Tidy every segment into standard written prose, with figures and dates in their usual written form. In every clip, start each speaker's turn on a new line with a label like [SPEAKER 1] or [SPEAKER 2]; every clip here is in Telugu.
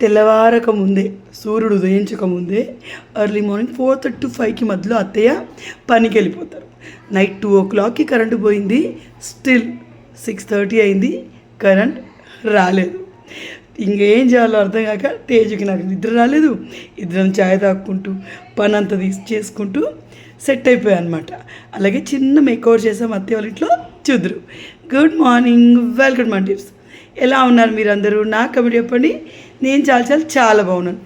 [SPEAKER 1] తెల్లవారక ముందే, సూర్యుడు ఉదయించక ముందే ఎర్లీ మార్నింగ్ 4:30 to 5కి మధ్యలో అత్తయ్య పనికి వెళ్ళిపోతారు. నైట్ 2 o'clockకి కరెంటు పోయింది, స్టిల్ 6:30 అయింది, కరెంట్ రాలేదు. ఇంకేం చేయాలో అర్థం కాక తేజుకి నాకు నిద్ర రాలేదు. ఇద్దరం ఛాయ్ తాక్కుంటూ పని అంతా చేసుకుంటూ సెట్ అయిపోయాయి అనమాట. అలాగే చిన్న మేకవర్ చేసాం అత్తయ్య వాళ్ళ ఇంట్లో. చూద్దరు. Good morning, welcome my tips. ఎలా ఉన్నారు మీరందరూ? నా కమెంట్ చెప్పండి. నేను చాలా బాగున్నాను.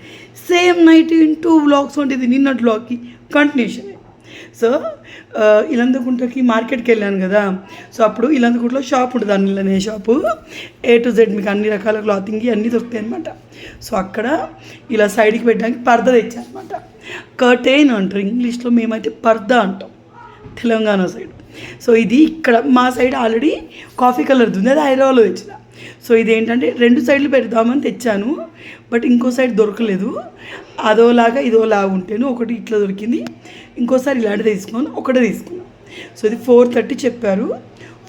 [SPEAKER 1] సేమ్ నైట్ ఇన్ 2 vlogs ఉంటుంది. నిన్నటి వ్లాగ్కి కంటిన్యూషన్. సో ఇలందుకుంటకి మార్కెట్కి వెళ్ళాను కదా. సో అప్పుడు ఇలందుకుంటలో షాప్ ఉంటుంది, అన్ని షాపు, A to Z మీకు అన్ని రకాల క్లాతింగ్ అన్నీ దొరుకుతాయి అనమాట. సో అక్కడ ఇలా సైడ్కి పెట్టడానికి పర్దా తెచ్చాను అనమాట. కర్టెన్ అంటారు ఇంగ్లీష్లో, మేమైతే పర్దా అంటాం తెలంగాణ సైడ్. సో ఇది ఇక్కడ మా సైడ్ ఆల్రెడీ కాఫీ కలర్ది ఉంది, అది హైదరాబాద్లో తెచ్చిన. సో ఇదేంటంటే 2 సైడ్లు పెడదామని తెచ్చాను, బట్ ఇంకో సైడ్ దొరకలేదు. అదోలాగా ఇదోలాగా ఉంటేను ఒకటి ఇట్లా దొరికింది, ఇంకోసారి ఇలాంటిది ఒకటే తీసుకున్నాను. సో ఇది 430 చెప్పారు,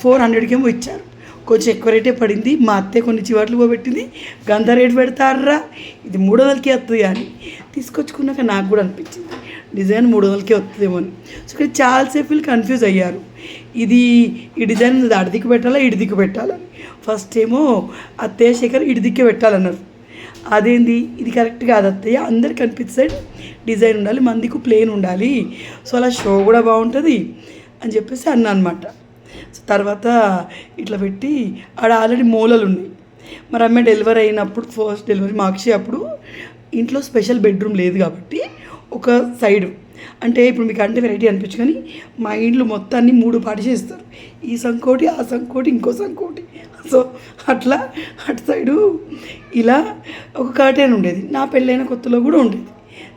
[SPEAKER 1] 400కేమో ఇచ్చారు. కొంచెం ఎక్కువ రేటే పడింది. మా అత్తే కొన్ని చివాట్లు పోబెట్టింది, గంత రేటు పెడతారా, ఇది 300కే వస్తుంది అని. తీసుకొచ్చుకున్నాక నాకు కూడా అనిపించింది డిజైన్ 300కే వస్తుందేమో అని. సో ఇక్కడ చాలాసేపు వీళ్ళు కన్ఫ్యూజ్ అయ్యారు, ఇది ఈ డిజైన్ అడిదిక్కు పెట్టాలా ఇడిదిక్కు పెట్టాలని. ఫస్ట్ ఏమో అత్తయ్య శేఖర్ ఇడిదిక్కే పెట్టాలన్నారు. అదేంది, ఇది కరెక్ట్ కాదు అత్తయ్య, అందరికి కనిపించే డిజైన్ ఉండాలి, మందికి ప్లెయిన్ ఉండాలి, సో అలా షో కూడా బాగుంటుంది అని చెప్పేసి అన్నా అనమాట. సో తర్వాత ఇట్లా పెట్టి ఆడ ఆల్రెడీ మూలలు ఉన్నాయి. మరి అమ్మాయి డెలివరీ అయినప్పుడు, ఫస్ట్ డెలివరీ మాక్షి అప్పుడు ఇంట్లో స్పెషల్ బెడ్రూమ్ లేదు కాబట్టి ఒక సైడు, అంటే ఇప్పుడు మీకు అంటే వెరైటీ అనిపించు కానీ మా ఇంట్లో మొత్తాన్ని 3 పార్టీషన్ ఇస్తారు. ఈ సంకోటి, ఆ సంకోటి, ఇంకో సంకోటి. సో అట్లా అటు సైడు ఇలా ఒక కర్టెన్ ఉండేది. నా పెళ్ళైన కొత్తలో కూడా ఉండేది,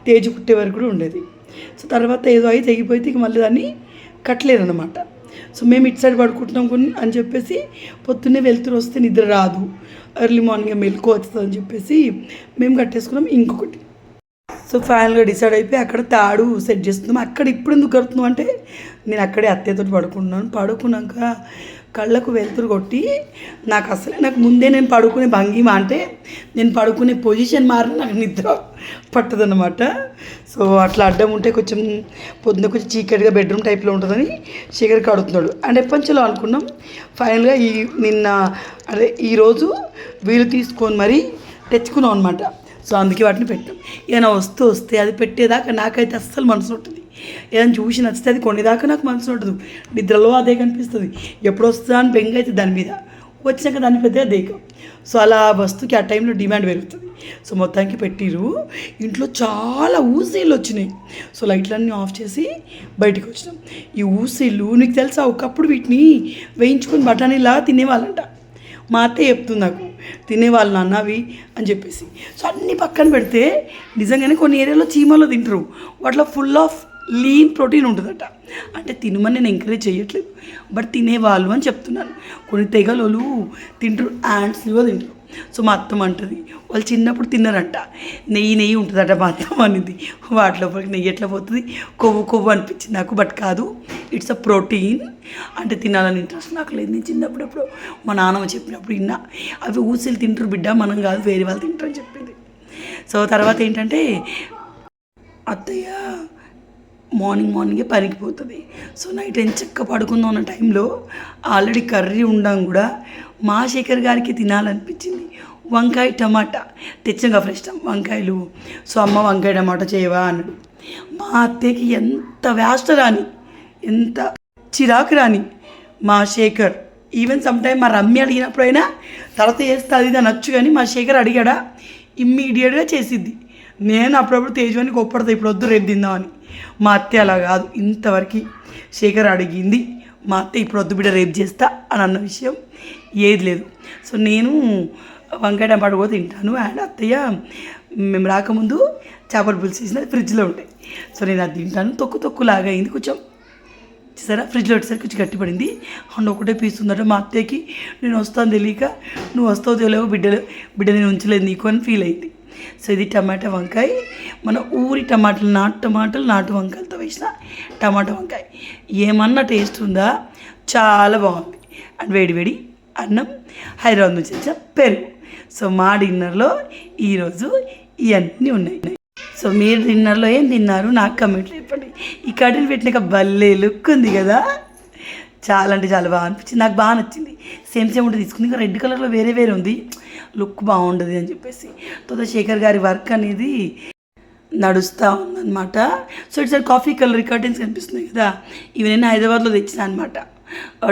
[SPEAKER 1] తేజు పుట్టే వరకు కూడా ఉండేది. సో తర్వాత ఏదో అయి తెగిపోతే ఇక మళ్ళీ దాన్ని కట్టలేదన్నమాట. సో మేము ఇటు సైడ్ పడుకుంటున్నాం కొన్ని అని చెప్పేసి, పొద్దున్నే వెళ్తురు వస్తే నిద్ర రాదు, ఎర్లీ మార్నింగ్ మెలుకో వస్తుంది అని చెప్పేసి మేము కట్టేసుకున్నాం ఇంకొకటి. సో ఫైనల్గా డిసైడ్ అయిపోయి అక్కడ తాడు సెట్ చేస్తున్నాం. అక్కడ ఇప్పుడు ఎందుకు కడుతున్నాం అంటే, నేను అక్కడే అత్తయ్యతో పడుకున్నాను. పడుకున్నాక కళ్ళకు వెలుతురు కొట్టి నాకు ముందే నేను పడుకునే భంగిమ, అంటే నేను పడుకునే పొజిషన్ మారిన నాకు నిద్ర పట్టదన్నమాట. సో అట్లా అడ్డం ఉంటే కొంచెం పొద్దున్న కొంచెం చీకటిగా బెడ్రూమ్ టైప్లో ఉంటుందని శేఖర్ కడుతున్నాడు. అండ్ ఎప్పటిలో అనుకున్నాం. ఫైనల్గా ఈరోజు వీలు తీసుకొని మరీ తెచ్చుకున్నాం అనమాట. సో అందుకే వాటిని పెట్టాం. ఏదైనా వస్తే అది పెట్టేదాకా నాకైతే అస్సలు మనసు ఉంటుంది. ఏదైనా చూసి నచ్చితే అది కొనేదాకా నాకు మనసు ఉంటుంది. నిద్రలో అదే కనిపిస్తుంది. ఎప్పుడు వస్తుందా అని బెంగ అయితే దాని మీద, వచ్చినాక దాన్ని పెద్దగా దేకం. సో అలా వస్తువుకి ఆ టైంలో డిమాండ్ పెరుగుతుంది. సో మొత్తానికి పెట్టిరు. ఇంట్లో చాలా ఊసీలు వచ్చినాయి. సో లైట్లన్నీ ఆఫ్ చేసి బయటికి వచ్చినాం. ఈ ఊసీలు నీకు తెలుసా, ఒకప్పుడు వీటిని వేయించుకొని బఠానీలా తినేవాళ్ళంట. మా అత్తే చెప్తుంది నాకు, తినేవాళ్ళు నాన్న అవి అని చెప్పేసి. సో అన్నీ పక్కన పెడితే నిజంగానే కొన్ని ఏరియాలో చీమలో తింటారు, వాటిలో ఫుల్ ఆఫ్ లీన్ ప్రోటీన్ ఉంటుందట. అంటే తినమని నేను ఎంకరేజ్ చేయట్లేదు, బట్ తినేవాళ్ళు అని చెప్తున్నాను. కొన్ని తెగలు తింటారు, యాంట్స్ కూడా తింటారు. సో మా అత్తమ్మ అంటుంది, వాళ్ళు చిన్నప్పుడు తిన్నారంట, నెయ్యి ఉంటుందట మా అత్తమ్మ అనేది. వాటిలోపలికి నెయ్యి ఎట్లా పోతుంది, కొవ్వు అనిపించింది నాకు. బట్ కాదు, ఇట్స్ అ ప్రోటీన్. అంటే తినాలని ఇంట్రెస్ట్ నాకు లేదు. నేను చిన్నప్పుడప్పుడు మా నాన్నమ్మ చెప్పినప్పుడు విన్నా, అవి ఊసీలు తింటారు బిడ్డ, మనం కాదు వేరే వాళ్ళు తింటారని చెప్పింది. సో తర్వాత ఏంటంటే అత్తయ్య మార్నింగే పనికి పోతుంది. సో నైట్ చెక్క పడుకుందాం అన్న టైంలో ఆల్రెడీ కర్రీ ఉండడం కూడా మా శేఖర్ గారికి తినాలనిపించింది. వంకాయ టమాటా తెచ్చగా ఫ్రెష్ వంకాయలు. సో అమ్మ వంకాయ టమాటా చేయవా అన్నాడు. మా అత్తయ్యకి ఎంత వ్యాస్ట్ రాని, ఎంత చిరాకు రాని మా శేఖర్. ఈవెన్ సమ్టైమ్ మా రమ్య అడిగినప్పుడైనా తర్వాత చేస్తే అది నచ్చు, కానీ మా శేఖర్ అడిగాడా ఇమ్మీడియట్గా చేసిద్ది. నేను అప్పుడప్పుడు తేజవాన్ని కొప్పడతా, ఇప్పుడు వద్దు రేపు తిందామని. మా అత్తయ్య అలా కాదు, ఇంతవరకు శేఖర్ అడిగింది మా అత్తయ్య ఇప్పుడు వద్దు బిడ్డ రేపు చేస్తా అని అన్న విషయం ఏది లేదు. సో నేను వంకాయ టమాటా కూడా తింటాను. అండ్ అత్తయ్య మేము రాకముందు చేపల పులుసు చేసిన ఫ్రిడ్జ్లో ఉంటాయి. సో నేను అది తింటాను. తొక్కులాగా అయింది కొంచెం, చూసారా, ఫ్రిడ్జ్లో వచ్చేసరికి కొంచెం గట్టిపడింది. అండ్ ఒకటే పీస్ ఉందట. మా అత్తయ్యకి నేను వస్తాను తెలియక, నువ్వు వస్తావు తెలియవు బిడ్డ నేను ఉంచలేదు నీకు అని ఫీల్ అయింది. సో ఇది టమాటా వంకాయ, మన ఊరి టమాటాలు నాటు వంకాయలతో వేసిన టమాటా వంకాయ. ఏమన్నా టేస్ట్ ఉందా, చాలా బాగుంది. అండ్ వేడి అన్నం, హైదరాబాద్ నుంచి వచ్చా పెరుగు. సో మా డిన్నర్లో ఈరోజు ఇవన్నీ ఉన్నాయి. సో మీరు డిన్నర్లో ఏం తిన్నారు నాకు కమెంట్లు చెప్పండి. ఈ కర్టెన్ పెట్టినాక భలే లుక్ ఉంది కదా, చాలా అంటే చాలా బాగా అనిపించింది, నాకు బాగా నచ్చింది. సేమ్ ఉంటుంది తీసుకుంది, ఇంకా రెడ్ కలర్లో వేరే వేరే ఉంది, లుక్ బాగుంటుంది అని చెప్పేసి. తర్వాత శేఖర్ గారి వర్క్ అనేది నడుస్తూ ఉందన్నమాట. సో ఇటు సైడ్ కాఫీ కలర్ కర్టెన్స్ కనిపిస్తున్నాయి కదా, ఇవి నేను హైదరాబాద్లో తెచ్చిన అనమాట,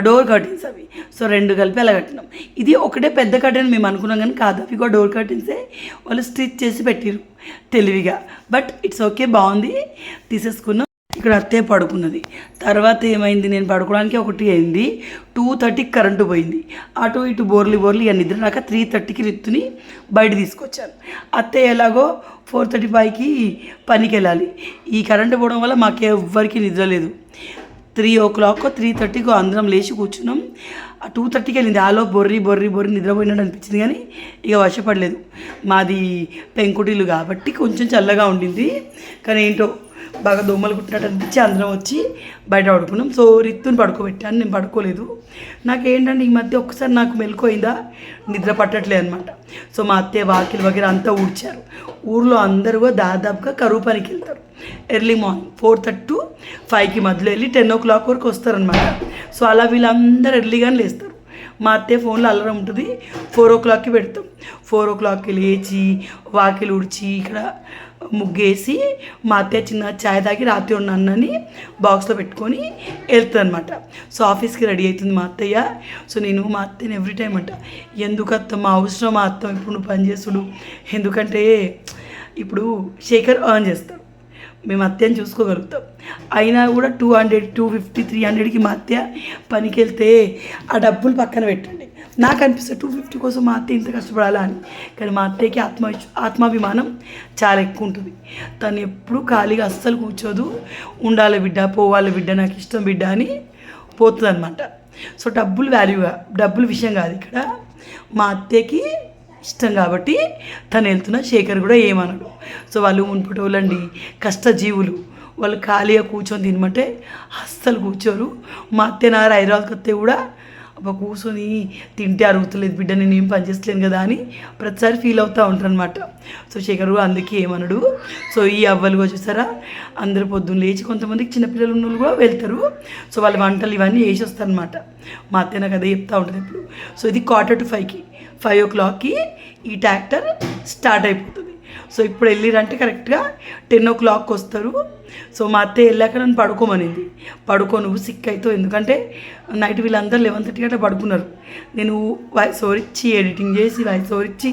[SPEAKER 1] డోర్ కర్టెన్స్ అవి. సో 2 కలిపి అలా కట్టినాం. ఇది ఒకటే పెద్ద కర్టెన్ మేము అనుకున్నాం కానీ కాదు, అవి కూడా డోర్ కర్టెన్సే, వాళ్ళు స్టిచ్ చేసి పెట్టిరు తెలివిగా. బట్ ఇట్స్ ఓకే, బాగుంది, తీసేసుకున్నాం. ఇక్కడ అత్తే పడుకున్నది. తర్వాత ఏమైంది, నేను పడుకోవడానికి 1 అయింది, 2:30కి కరెంటు పోయింది. అటు ఇటు బోర్లి ఇక నిద్ర రాక 3:30కి రిత్తుని బయట తీసుకొచ్చాను. అత్తే ఎలాగో 4:35కి పనికి వెళ్ళాలి. ఈ కరెంటు పోవడం వల్ల మాకు ఎవ్వరికి నిద్ర లేదు. 3 o'clock 3:30 అందరం లేచి కూర్చున్నాం. 2:30కి వెళ్ళింది. ఆలో బొర్రి నిద్రపోయినట్టు అనిపించింది కానీ ఇక వశపడలేదు. మాది పెంకుటిల్లు కాబట్టి కొంచెం చల్లగా ఉండింది, కానీ ఏంటో బాగా దోమలు కుట్టినట్టు అనిపించి అందరం వచ్చి బయట పడుకున్నాం. సో రిత్తుని పడుకోబెట్టాను, నేను పడుకోలేదు. నాకేంటంటే ఈ మధ్య ఒక్కసారి నాకు మెలకువైందా, నిద్ర పట్టట్లేదు అనమాట. సో మా అత్తయ్య వాకిలు వగేర అంతా ఊడ్చారు. ఊర్లో అందరూ దాదాపుగా కరువు పనికి వెళ్తారు. ఎర్లీ మార్నింగ్ 4:30 to 5కి మధ్యలో వెళ్ళి 10 o'clock వరకు వస్తారనమాట. సో అలా వీళ్ళందరూ ఎర్లీగానే లేస్తారు. మా అత్తయ్య ఫోన్లో అల్లరం ఉంటుంది, 4 o'clockకి పెడతాం. 4 o'clockకి లేచి వాకిలు ఉడిచి ఇక్కడ ముగ్గేసి మా అత్తయ్య చిన్న ఛాయ్ తాగి రాత్రి ఉన్న అన్నని బాక్స్లో పెట్టుకొని వెళ్తుంది అనమాట. సో ఆఫీస్కి రెడీ అవుతుంది మా అత్తయ్య. సో నేను మా అత్తయ్యని ఎవ్రీ టైం అంట, ఎందుకు అత్త మా అవసరం మా అత్త ఇప్పుడు నువ్వు పనిచేస్తుడు, ఎందుకంటే ఇప్పుడు శేఖర్ ఎర్న్ చేస్తాడు, మేము అత్తయ్యని చూసుకోగలుగుతాం. అయినా కూడా 200, 250, 300కి మా అత్తయ్య పనికి వెళ్తే ఆ డబ్బులు పక్కన పెట్టండి. నాకు అనిపిస్తుంది 250 కోసం మా అత్తయ్య ఇంత కష్టపడాలా అని. కానీ మా అత్తయ్యకి ఆత్మాభిమానం చాలా ఎక్కువ ఉంటుంది. తను ఎప్పుడు ఖాళీగా అస్సలు కూర్చోదు, ఉండాలి బిడ్డ, పోవాలి బిడ్డ, నాకు ఇష్టం బిడ్డ అని పోతుంది అనమాట. సో డబ్బులు విషయం కాదు ఇక్కడ, మా అత్తయ్యకి ఇష్టం కాబట్టి తను వెళ్తున్నా. శేఖర్ కూడా ఏమనడు. సో వాళ్ళు మున్పుటి వాళ్ళండి, కష్టజీవులు, వాళ్ళు ఖాళీగా కూర్చొని తినమంటే అస్సలు కూర్చోరు. మా అత్తయ్య నారు హైదరాబాద్కి వస్తే కూడా అబ్బా కూర్చొని తింటే అరుగుతలేదు బిడ్డ, నేను ఏం పని చేస్తలేను కదా అని ప్రతిసారి ఫీల్ అవుతూ ఉంటారు అనమాట. సో శేఖర్ కూడా అందుకే ఏమనడు. సో ఈ అవ్వలుగా చూసారా, అందరు పొద్దున్న లేచి, కొంతమందికి చిన్నపిల్లలు ఉన్న వాళ్ళు కూడా వెళ్తారు. సో వాళ్ళ వంటలు ఇవన్నీ వేసి వస్తారనమాట. మా అత్తయ్య నాకు అదే చెప్తూ ఉంటుంది ఇప్పుడు. సో ఇది 4:45కి 5 o'clockకి ఈ ట్రాక్టర్ స్టార్ట్ అయిపోతుంది. సో ఇప్పుడు వెళ్ళిరంటే కరెక్ట్గా 10 o'clockకి వస్తారు. సో మా అత్తయ్య వెళ్ళాక నన్ను పడుకోమనింది, పడుకో నువ్వు సిక్ అవుతావు, ఎందుకంటే నైట్ వీళ్ళందరూ 11:30 గంట పడుకున్నారు. నేను వాయిస్ ఓవర్ ఇచ్చి ఎడిటింగ్ చేసి వాయిస్ ఓవర్ ఇచ్చి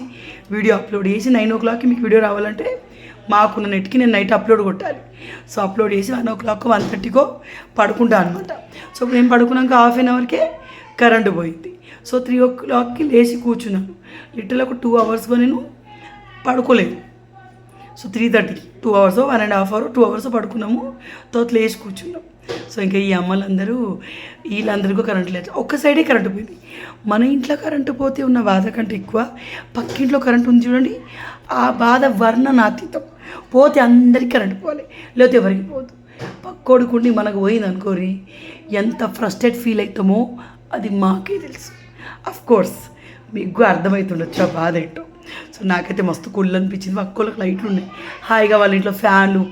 [SPEAKER 1] వీడియో అప్లోడ్ చేసి 9 o'clockకి మీకు వీడియో రావాలంటే మాకున్న నెట్కి నేను నైట్ అప్లోడ్ కొట్టాలి. సో అప్లోడ్ చేసి 1 o'clock 1:30కో పడుకుంటాను అనమాట. సో నేను పడుకున్నాక ½ an hourకే కరెంటు పోయింది. సో 3 o'clockకి లేచి కూర్చున్నాను. లిటరల్ ఒక 2 hours నేను పడుకోలేదు. సో 3:30కి 2 hours 1.5 hour 2 hours పడుకున్నాము. తర్వాత లేచి కూర్చున్నాం. సో ఇంకా ఈ అమ్మలందరూ వీళ్ళందరికీ కరెంటు లేదు, ఒక్క సైడే కరెంటు పోయింది. మన ఇంట్లో కరెంటు పోతే ఉన్న బాధ కంటే ఎక్కువ పక్కింట్లో కరెంటు ఉంది చూడండి, ఆ బాధ వర్ణనాతీతం. పోతే అందరికీ కరెంటు పోవాలి, లేకపోతే ఎవరికి పోదు. పక్కోడుకుండి మనకు పోయింది అనుకోరి ఎంత ఫ్రస్ట్రేట్ ఫీల్ అవుతామో అది మాకే తెలుసు. అఫ్కోర్స్ మీకు అర్థమవుతుండొచ్చు ఆ బాధ ఏంటో. సో నాకైతే మస్తు కూల్ అనిపించింది. పక్కోళ్ళకి లైట్లు ఉన్నాయి, హాయిగా వాళ్ళ ఇంట్లో ఫ్యాన్లు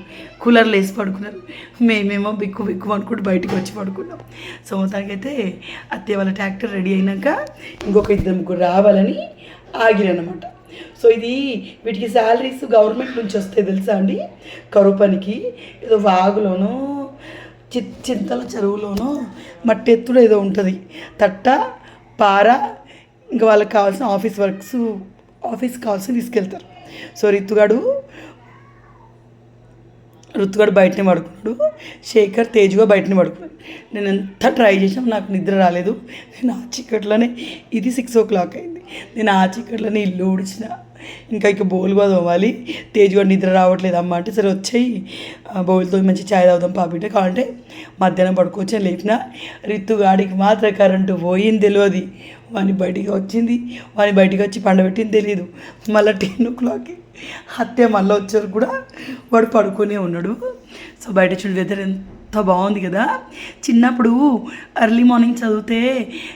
[SPEAKER 1] కూలర్లు వేసి పడుకున్నారు. మేమేమో బిక్కు అనుకుంటూ బయటకు వచ్చి పడుకున్నాం. సో మొత్తానికైతే అత్తయ్య వాళ్ళ ట్రాక్టర్ రెడీ అయినాక ఇంకొక 2-3 రావాలని ఆగిరనమాట. సో ఇది వీటికి శాలరీస్ గవర్నమెంట్ నుంచి వస్తాయి తెలుసా అండి. కరువు పనికి ఏదో వాగులోనో చింతల చెరువులోనో మట్టి ఎత్తులో ఏదో ఉంటుంది, తట్ట పార, ఇంకా వాళ్ళకి కావాల్సిన ఆఫీస్ కావాల్సిన తీసుకెళ్తారు. సో రుతుగాడు బయటనే పడుకున్నాడు, శేఖర్ తేజుగా బయటనే పడుకున్నాడు. నేను ఎంత ట్రై చేసినా నాకు నిద్ర రాలేదు. నేను ఆ చీకట్లోనే, ఇది 6 o'clock అయింది, నేను ఆ చీకట్లోనే ఇల్లు ఊడ్చిన. ఇంకా బౌల్ కూడా తోమాలి. తేజుగా నిద్ర రావట్లేదు అమ్మ అంటే సరే వచ్చాయి బౌల్తో మంచి ఛాయ్ తాగుదాం పాపిటే కావాలంటే మధ్యాహ్నం పడుకోవచ్చు అని లేపిన. రిత్తుగాడికి మాత్రం కరెంటు పోయింది తెలియదు. వాని బయటికి వచ్చి పండబెట్టింది తెలియదు. మళ్ళీ 10 o'clockకి అత్తయ్య మళ్ళీ వచ్చారు కూడా వాడు పడుకునే ఉన్నాడు. సో బయట చూడు వెదర్ ఎంత ఎంత బాగుంది కదా. చిన్నప్పుడు ఎర్లీ మార్నింగ్ చదివితే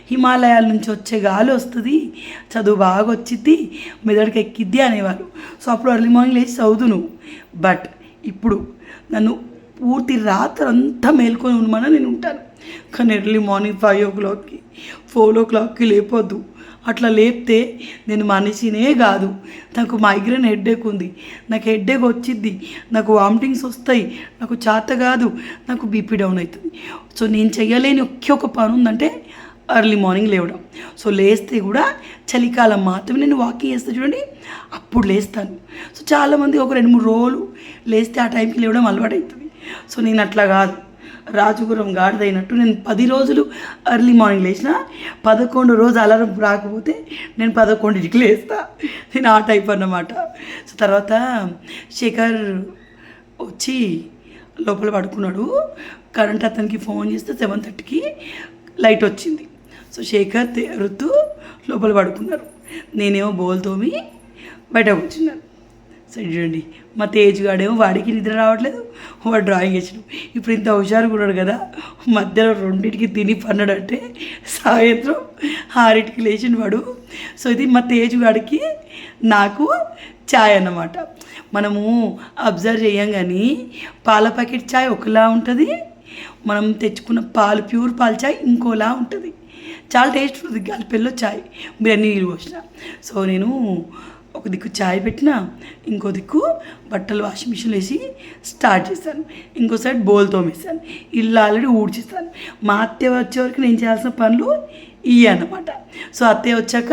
[SPEAKER 1] హిమాలయాల నుంచి వచ్చే గాలి వస్తుంది, చదువు బాగా వచ్చిద్ది, మెదడుకి ఎక్కిద్ది అనేవారు. సో అప్పుడు ఎర్లీ మార్నింగ్ లేచి చదువుతును. బట్ ఇప్పుడు నన్ను పూర్తి రాత్రి అంతా మేల్కొని ఉండమని నేను ఉంటాను. కానీ ఎర్లీ మార్నింగ్ 5 o'clockకి 4 o'clockకి లేపొద్దు. అట్లా లేపితే నేను మనిషినే కాదు. నాకు మైగ్రేన్ హెడ్ఏక్ ఉంది, నాకు హెడ్ఏక్ వచ్చిద్ది, నాకు వామిటింగ్స్ వస్తాయి, నాకు చేత కాదు, నాకు బీపీ డౌన్ అవుతుంది. సో నేను చెయ్యలేని ఒకే ఒక పని ఉందంటే ఎర్లీ మార్నింగ్ లేవడం. సో లేస్తే కూడా చలికాలం మాత్రమే నేను వాకింగ్ చేస్తే చూడండి, అప్పుడు లేస్తాను. సో చాలామంది ఒక 2-3 రోజులు లేస్తే ఆ టైంకి లేవడం అలవాటు అవుతుంది. సో నేను అట్లా కాదు, రాజుగురం గాడిదైనట్టు నేను 10 రోజులు ఎర్లీ మార్నింగ్ లేచిన, 11 రోజు అలారం రాకపోతే నేను 11కి లేస్తా. నేను ఆ టైప్ అన్నమాట. సో తర్వాత శేఖర్ వచ్చి లోపల పడుకున్నాడు. కరెంట్ అతనికి ఫోన్ చేస్తే 7:30కి లైట్ వచ్చింది. సో శేఖర్ ఋతు లోపల పడుకున్నారు, నేనేమో బోల్తోమి బయట కూర్చున్నాను. సరే చూడండి, మా తేజ్ గాడేమో వాడికి నిద్ర రావట్లేదు, వాడు డ్రాయింగ్ వేసాడు. ఇప్పుడు ఇంత హుషారుగా ఉన్నాడు కదా, మధ్యలో 2కి తిని పన్నాడంటే సాయంత్రం 6కి లేచిన వాడు. సో ఇది మా తేజ్ గాడికి నాకు ఛాయ్ అన్నమాట. మనము అబ్జర్వ్ చేయం కానీ పాల ప్యాకెట్ ఛాయ్ ఒకలా ఉంటుంది, మనం తెచ్చుకున్న పాలు ప్యూర్ పాల ఛాయ్ ఇంకోలా ఉంటుంది. చాలా టేస్ట్ ఉంటుంది గల్పెల్లో ఛాయ్, మీరు అన్ని నీళ్ళు పోసిన. సో నేను ఒక దిక్కు ఛాయ్ పెట్టిన, ఇంకో దిక్కు బట్టలు వాషింగ్ మిషన్లో వేసి స్టార్ట్ చేశాను, ఇంకో సైడ్ బోల్ తోమేసాను, ఇల్లు ఆల్రెడీ ఊడ్చేస్తాను. మా అత్తయ్య వచ్చే వరకు నేను చేయాల్సిన పనులు ఇవి అన్నమాట. సో అత్తయ్య వచ్చాక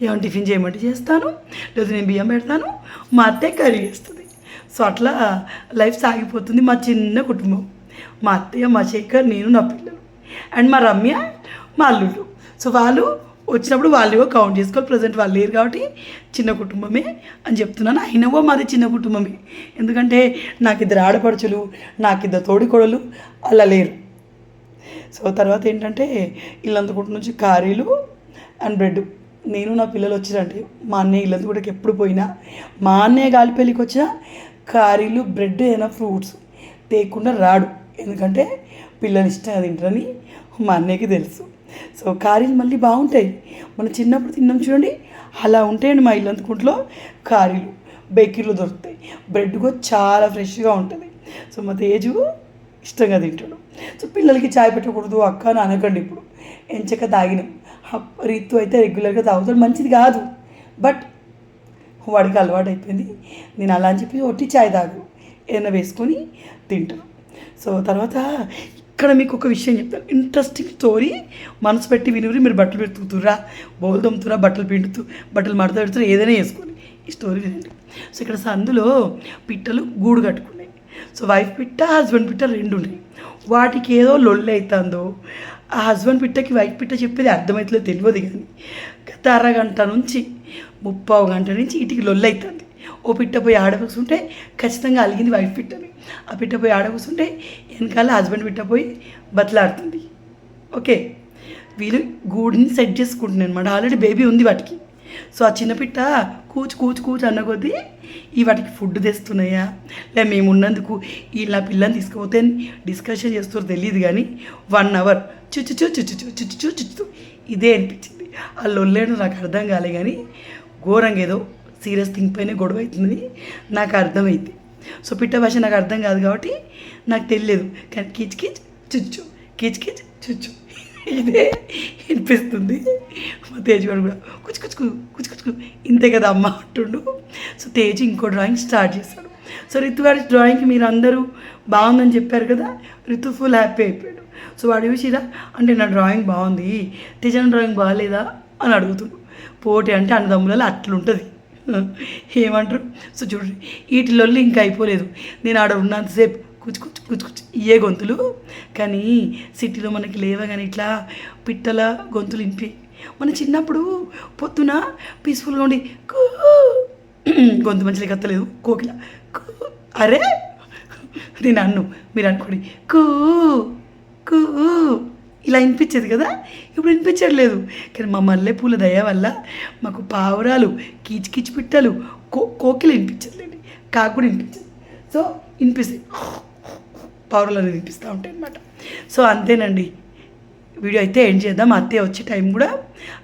[SPEAKER 1] ఏమైనా టిఫిన్ చేయమంటే చేస్తాను, లేదా నేను బియ్యం పెడతాను, మా అత్తయ్య కర్రీ చేస్తుంది. సో అట్లా లైఫ్ సాగిపోతుంది. మా చిన్న కుటుంబం, మా అత్తయ్య, మా శేఖర్, నేను, నా పిల్లలు అండ్ మా రమ్య, మా అల్లుళ్ళు. సో వాళ్ళు వచ్చినప్పుడు వాళ్ళు కౌంట్ చేసుకోవాలి. ప్రజెంట్ వాళ్ళు లేరు కాబట్టి చిన్న కుటుంబమే అని చెప్తున్నాను. అయినవో మాది చిన్న కుటుంబమే, ఎందుకంటే నాకు 2 ఆడపడుచులు, నాకు 2 తోడికోడలు అలా లేరు. సో తర్వాత ఏంటంటే ఇల్లంతకుంట నుంచి కారీలు అండ్ బ్రెడ్. నేను నా పిల్లలు వచ్చిరంటే మా అన్నయ్య ఇల్లంతకుంటకి ఎప్పుడు పోయినా, మా అన్నయ్య గాలిపల్లికి వచ్చినా కారీలు బ్రెడ్ ఏదైనా ఫ్రూట్స్ తేకుండా రాడు, ఎందుకంటే పిల్లలు ఇష్టంగా తింటారని మా అన్నయ్యకి తెలుసు. సో కారీలు మళ్ళీ బాగుంటాయి, మనం చిన్నప్పుడు తిన్నాం చూడండి, అలా ఉంటాయండి మా ఇల్లంతకుంటలో కారీలు. బేకరీలో దొరుకుతాయి, బ్రెడ్ కూడా చాలా ఫ్రెష్గా ఉంటుంది. సో మా తేజు ఇష్టంగా తింటాడు. సో పిల్లలకి చాయ్ పెట్టకూడదు అక్క అని అనకండి, ఇప్పుడు ఎంచక తాగినాం. రీతు అయితే రెగ్యులర్గా తాగుతాడు, మంచిది కాదు, బట్ వాడికి అలవాటు అయిపోయింది. నేను అలా అని చెప్పి ఒట్టి చాయ్ తాగు, ఏదైనా వేసుకొని తింటాను. సో తర్వాత ఇక్కడ మీకు ఒక విషయం చెప్తాను, ఇంట్రెస్టింగ్ స్టోరీ. మనసు పెట్టి వినివరి, మీరు బట్టలు పెడుతురా, బౌల్ తమ్ముతురా, బట్టలు పిండుతూ, బట్టలు మడత పెడుతురా, ఏదైనా వేసుకొని ఈ స్టోరీ వినండి. సో ఇక్కడ సందులో పిట్టలు గూడు కట్టుకున్నాయి. సో వైఫ్ పిట్ట, హస్బెండ్ పిట్ట 2 ఉన్నాయి. వాటికి ఏదో లొల్లి అవుతుందో, ఆ హస్బెండ్ పిట్టకి వైఫ్ పిట్ట చెప్పేది అర్థమవుతుందో తెలియదు, కానీ గత అరగంట నుంచి 30 గంట నుంచి ఇటుకి లొల్లి అవుతుంది. ఓ పిట్ట పోయి ఆడ కూర్చుంటే ఖచ్చితంగా అలిగింది వైఫ్ పిట్టని, ఆ పిట్ట పోయి ఆడ కూర్చుంటే వెనకాల హస్బెండ్ పిట్ట పోయి బతలాడుతుంది. ఓకే, వీళ్ళు గూడిని సెట్ చేసుకుంటున్నాయి అనమాట. ఆల్రెడీ బేబీ ఉంది వాటికి. సో ఆ చిన్న పిట్ట కూచు కూచు కూచు అన్న కొద్దీ ఈ వాటికి ఫుడ్ తెస్తున్నాయా, లేదా మేము ఉన్నందుకు వీళ్ళ నా పిల్లని తీసుకుపోతే డిస్కషన్ చేస్తారో తెలియదు, కానీ 1 hour చుచ్చు చుచ్చు చుచ్చు చుచ్చు చుచ్చు ఇదే అనిపించింది. ఆ లొల్లేడు నాకు అర్థం కాలే, కానీ ఘోరంగా ఏదో సీరియస్ థింగ్ పైన గొడవ అవుతుందని నాకు అర్థమైంది. సో పిట్ట భాష నాకు అర్థం కాదు కాబట్టి నాకు తెలియదు, కానీ కిచ్ కిచ్ చుచ్చు, కిచ్ కిచ్ చుచ్చు ఇదే వినిపిస్తుంది. మా తేజ్ గారు కూడా కుచ్చు కుచ్చుకు కుచ్చు కుచ్చుకు ఇంతే కదా అమ్మ అంటుండు. సో తేజ్ ఇంకో డ్రాయింగ్ స్టార్ట్ చేస్తాడు. సో రితు గారి డ్రాయింగ్కి మీరు అందరూ బాగుందని చెప్పారు కదా, రితు ఫుల్ హ్యాపీ అయిపోయాడు. సో వాడు చూసిరా అంటే నా డ్రాయింగ్ బాగుంది, తేజన్ డ్రాయింగ్ బాగాలేదా అని అడుగుతుండు. పోటీ అంటే అన్నదమ్ములలో అట్లుంటుంది, ఏమంటారు. సో చూడండి, వీటిలో ఇంకా అయిపోలేదు. నేను ఆడ ఉన్నంతసేపు కుచ్చు కుచ్చు కుచ్చు కుచ్చు ఇయే గొంతులు, కానీ సిటీలో మనకి లేవా కానీ ఇట్లా పిట్టల గొంతులు వినిపి. మన చిన్నప్పుడు పొద్దున పీస్ఫుల్గా ఉండి గొంతు మంచిగా కత్తలేదు, కోకిల అరే నేను అన్ను మీరు అనుకోండి కూ కూ ఇలా వినిపించేది కదా, ఇప్పుడు వినిపించట్లేదు. కానీ మా మల్లెపూల దయ వల్ల మాకు పావురాలు, కీచు కీచు పిట్టలు, కోకిలు వినిపించట్లేండి, కాకు కూడా వినిపించదు. సో వినిపిస్తాయి పౌడర్లు తినిపిస్తూ ఉంటాయి అనమాట. సో అంతేనండి, వీడియో అయితే ఎండ్ చేద్దాం. అత్తయ్య వచ్చే టైం కూడా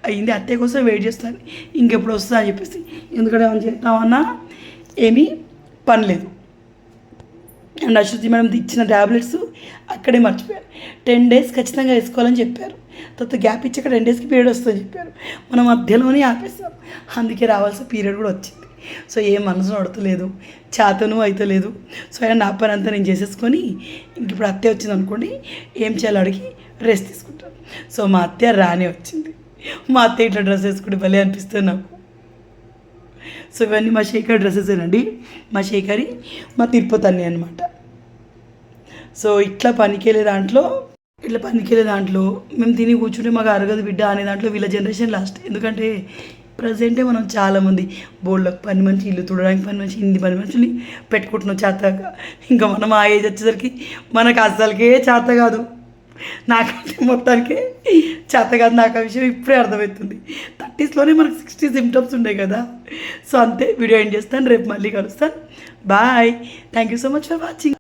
[SPEAKER 1] అయ్యింది. అత్తయ్య కోసం వెయిట్ చేస్తాను, ఇంకెప్పుడు వస్తుందా అని చెప్పేసి. ఎందుకంటే ఏమైనా చేద్దామన్నా ఏమీ పని లేదు. అండ్ అశ్వతి మేడం ఇచ్చిన ట్యాబ్లెట్స్ అక్కడే మర్చిపోయారు. 10 days ఖచ్చితంగా వేసుకోవాలని చెప్పారు. తర్వాత గ్యాప్ ఇచ్చాక 10 daysకి పీరియడ్ వస్తుందని చెప్పారు. మనం మధ్యలోనే ఆపేస్తాం, అందుకే రావాల్సిన పీరియడ్ కూడా వచ్చింది. సో ఏం మనసు నడతలేదు, చేతను అయితే లేదు. సో అయినా నా పని అంతా నేను చేసేసుకొని ఇంక ఇప్పుడు అత్తయ్య వచ్చింది అనుకోండి, ఏం చేయాలో అడిగి రెస్ట్ తీసుకుంటాను. సో మా అత్తయ్య రానే వచ్చింది. మా అత్తయ్య ఇట్లా డ్రెస్ వేసుకుంటే భలే అనిపిస్తుంది నాకు. సో ఇవన్నీ మా శేఖర్ డ్రెస్సెసేనండి. మా శేఖరి మా తిరుపతి అన్నీ అనమాట. సో ఇట్లా పనికెళ్ళే దాంట్లో మేము తిని కూర్చుంటే మాకు అరగదు బిడ్డ అనే దాంట్లో వీళ్ళ జనరేషన్ లాస్ట్. ఎందుకంటే ప్రజెంటే మనం చాలామంది బోర్డులకు పని మనిషి, ఇల్లు తుడడానికి పని మనిషి, ఇన్ని పని మనుషుల్ని పెట్టుకుంటున్నాం చేతగా. ఇంకా మనం ఆ ఏజ్ వచ్చేసరికి మనకు అసలుకే చేత కాదు. నాకంటే మొత్తానికే చేత కాదు. నాకు ఆ విషయం ఇప్పుడే అర్థమవుతుంది. 30sలోనే మనకు 60 సిమ్టమ్స్ ఉన్నాయి కదా. సో అంతే, వీడియో ఎండ్ చేస్తాను. రేపు మళ్ళీ కలుస్తాను. Bye. Thank you so much for watching.